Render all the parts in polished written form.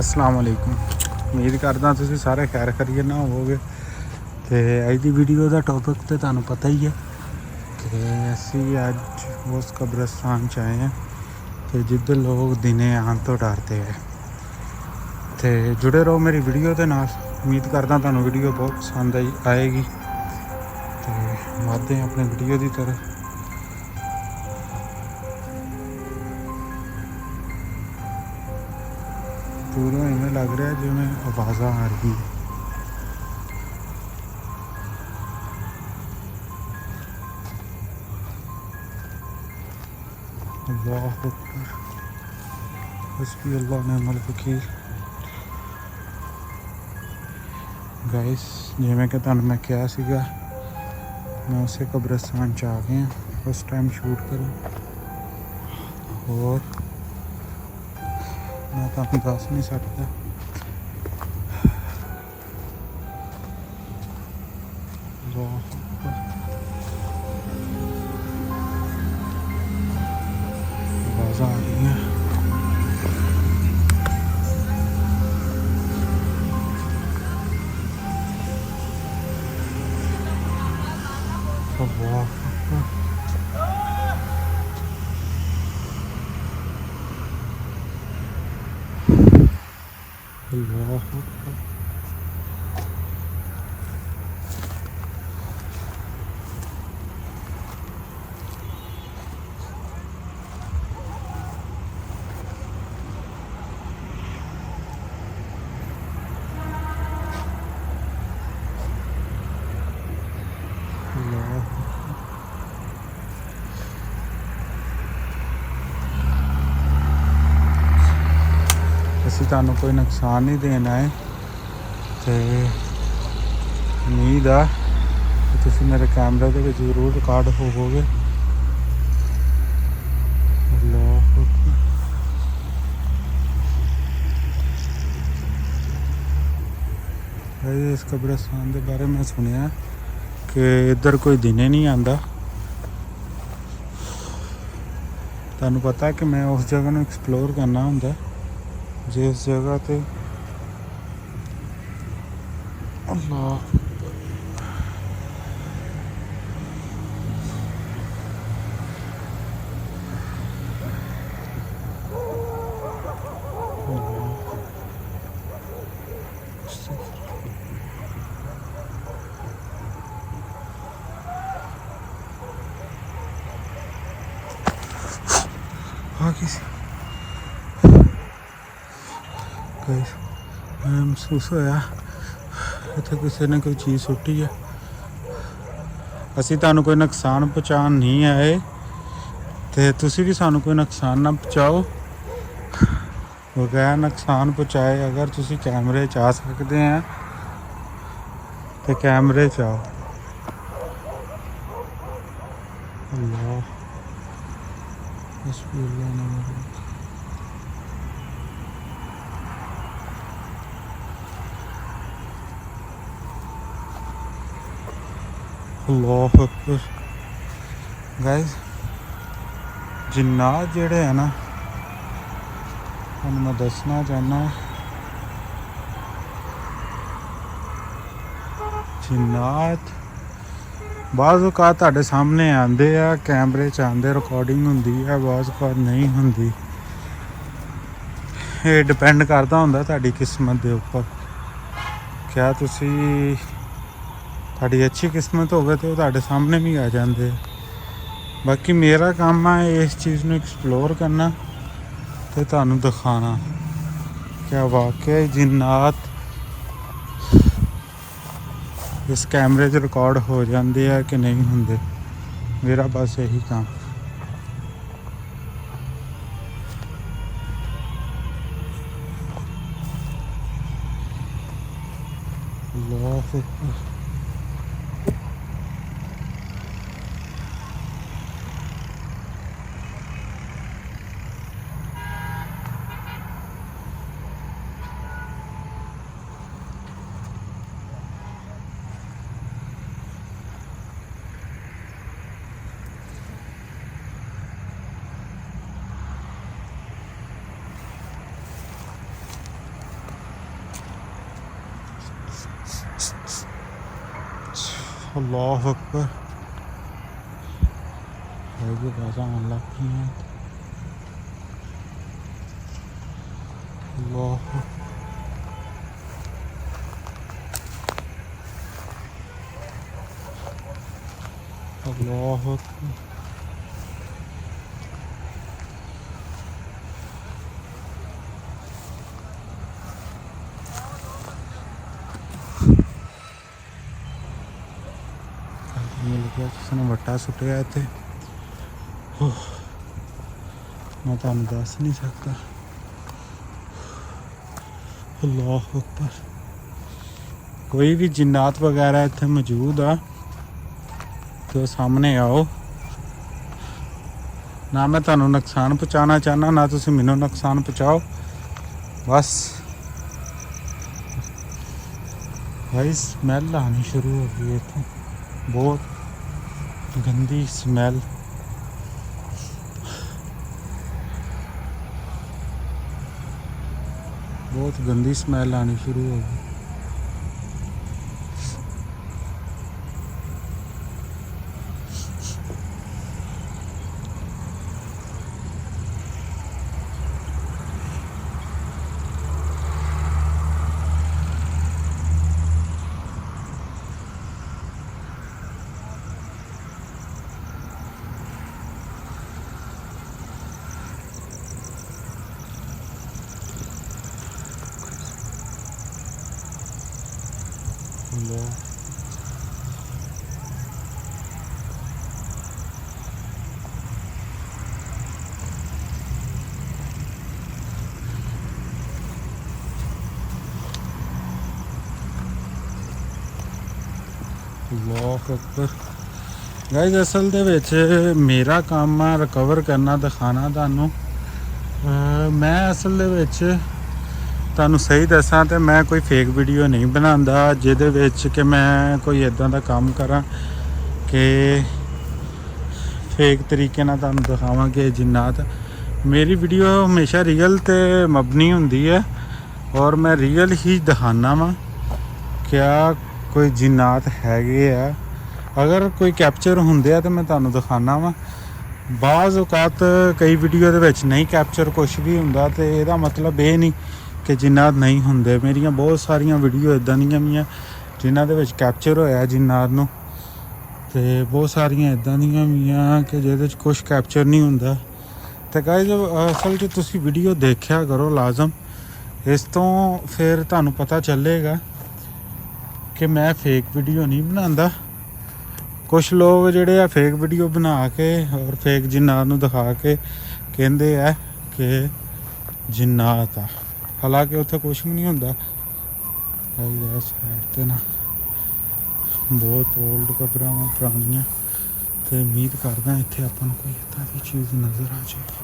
अस्सलाम वालेकुम। उम्मीद करदा तुसीं सारे खैर करिए ना होवोगे। तो अज की वीडियो का टॉपिक तो तुहानूं पता ही है कि असी अज उस कब्रस्तान च आए हैं तो जिधर लोग दिने आन तो डरते हैं। तो जुड़े रहो मेरी वीडियो के नाल। उम्मीद करदा तुहानूं वीडियो बहुत पसंद आएगी। तो बढ़ते हैं अपनी वीडियो की तरफ। पूरा इवें लग रहा है जिवें आवाज़ा आ रही है। अल्लाह अकबर, हस्बी अल्लाह निअमल वकील। गाइस जिवें कि तुहानूं मैं कहा सीगा, मैं उस कब्रस्तान च आ गया फर्स्ट टाइम शूट करूँ और मैं तुहानूं दस नहीं सकता आवाज़ आ रही है। ਅਸੀਂ ਤੁਹਾਨੂੰ ਕੋਈ ਨੁਕਸਾਨ ਨਹੀਂ ਦੇਣਾ ਹੈ ਤੇ ਉਮੀਦ ਆ ਕਿ ਤੁਸੀਂ ਮੇਰੇ ਕੈਮਰੇ ਦੇ ਵਿੱਚ ਜ਼ਰੂਰ ਰਿਕਾਰਡ ਹੋਵੋਗੇ। इस कब्रिस्तान के बारे में सुनिया कि इधर कोई दिने नहीं आता। तुहानूं पता कि मैं उस जगह नूं एक्सप्लोर करना हुंदा जिस जगह ते अल्लाह महसूस होया इत्थे किसी ने कोई चीज़ सुट्टी है। असी तुहानूं कोई नुकसान पहुँचाण नहीं आए तो तुसी भी सानूं कोई नुकसान ना पहुँचाओ। बगैर नुकसान पहुँचाए अगर तुसी कैमरे च आ सकते हैं तो कैमरे च आओ। अल्लाह अल्लाह अकबर। गाइस जिन्नात जेड़े है ना मैं दसना चाहना, जिन्नात बाज़ औकात तुहाडे सामने आंदे आ, कैमरे च आंदे, रिकॉर्डिंग हुंदी है, बाज़ औकात नहीं हुंदी। ये डिपेंड करता हुंदा तुहाडी किस्मत दे उपर। क्या तुसी तुहाडी अच्छी किस्मत होवे तो तुहाडे सामने भी आ जाते। बाकी मेरा काम है इस चीज़ नूं एक्सप्लोर करना तो तुहानूं दिखाना क्या वाकई जिन्नात इस कैमरे च रिकॉर्ड हो जाते हैं कि नहीं होंगे। मेरा बस यही काम। अल्लाह अल्लाह अकबर। आवाज़ां आन लग पईयां। अल्लाह अल्लाह अकबर। मिल गया किसी ने वट्टा सुटिया इत्थे, मैं तुहानूं दस नहीं सकता। अल्लाह अकबर। कोई भी जिन्नात वगैरह इत्थे मौजूद आ तो सामने आओ। ना मैं तुहानूं नुकसान पहुँचाना चाहना, ना तुसीं मैनूं नुकसान पहुँचाओ। बस भाई स्मैल आनी शुरू हो गई इत्थों, बहुत गंदी स्मैल। बहुत गंदी स्मैल आनी शुरू हो गई। अल्लाह अकबर। गाइस असल दे विच मेरा काम आ रिकवर करना, दिखाना तुहानूं। मैं असल दे विच तुहानूं सही दसां तो मैं कोई फेक वीडियो नहीं बनांदा जिहदे विच कि मैं कोई इदां दा काम करां कि फेक तरीके नाल तुहानूं दिखावां कि जिन्नात। मेरी वीडियो हमेशा रियल ते मबनी हुंदी है और मैं रियल ही दिखाना वा। क्या कोई जिन्नात हैगे आ, अगर कोई कैप्चर हुंदे आ तो मैं तुहानूं दिखाना वा। बाज़ औकात कई वीडियो दे विच नहीं कैप्चर कुछ भी हुंदा ते इहदा मतलब ये नहीं कि जिन्नात नहीं हुंदे। मेरियां बहुत सारियां वीडियो इदां दियां भी जिन्हां दे विच कैप्चर होया जिन्नात नूं, ते बहुत सारियां इदां दियां भी कि जिहदे च कुछ कैप्चर नहीं हुंदा। ते गाइस असल च तुसीं वीडियो देखिया करो लाजम, इस तो फिर तुहानूं पता चलेगा कि मैं फेक वीडियो नहीं बनांदा। कुछ लोग जिहड़े आ फेक वीडियो बना के और फेक जिन्नात नूं दिखा के कहंदे आ कि जिन्नात आ, हालांकि उत्थे कुछ भी नहीं हुंदा। साइड ते ना बहुत ओल्ड कबरां पुरानियां, ते उम्मीद करदा इत्थे आपां नूं कोई इदां दी चीज़ नज़र आ जाए।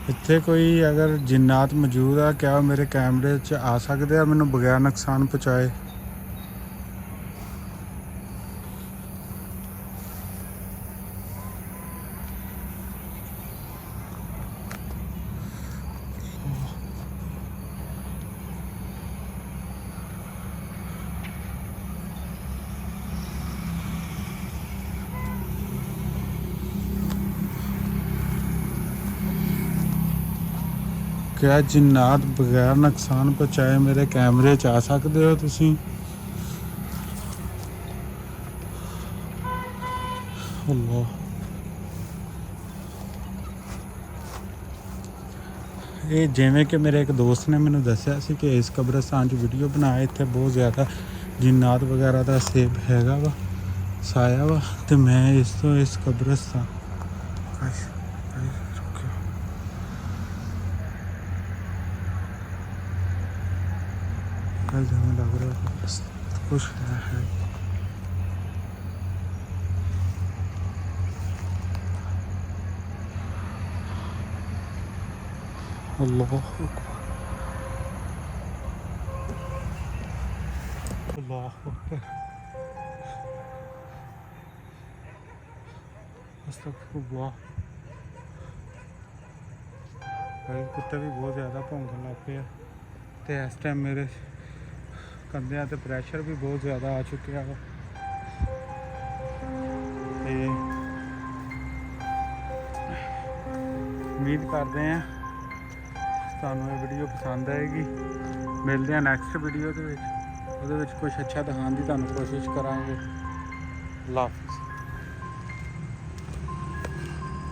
इत्थे कोई अगर जिन्नात मौजूद आ, क्या मेरे कैमरे च आ सकते हैं मैनूं बगैर नुकसान पहुँचाए? क्या जिन्नात बगैर नुकसान पहुँचाए मेरे कैमरे च आ सकते हो तुसीं? अल्लाह, ये जिवें कि मेरे एक दोस्त ने मैनूं दस्सिया सी कि इस कब्रिस्तान च वीडियो बनाए, इत्थे बहुत ज़्यादा जिन्नात वगैरह का सेब हैगा वा, साया वा। तो मैं इस कब्रिस्तान हमें लग रहा है कुछ है। अल्लाह अल्लाह अकबर अस्तगफुरुल्लाह। भाई कुत्ते भी बहुत ज़्यादा भौंकन लग पे ते इस टाइम मेरे कंधे ते प्रैशर भी बहुत ज़्यादा आ चुका है। उम्मीद करते हैं ਤੁਹਾਨੂੰ ਇਹ ਵੀਡੀਓ ਪਸੰਦ ਆਏਗੀ। ਮਿਲਦੇ ਹਾਂ ਨੈਕਸਟ ਵੀਡੀਓ ਦੇ ਵਿੱਚ, ਉਹਦੇ ਵਿੱਚ ਕੁਝ ਅੱਛਾ ਦਿਖਾਉਣ ਦੀ ਤੁਹਾਨੂੰ ਕੋਸ਼ਿਸ਼ ਕਰਾਂਗੇ। ਅੱਲਾ ਹਾਫਿਜ਼।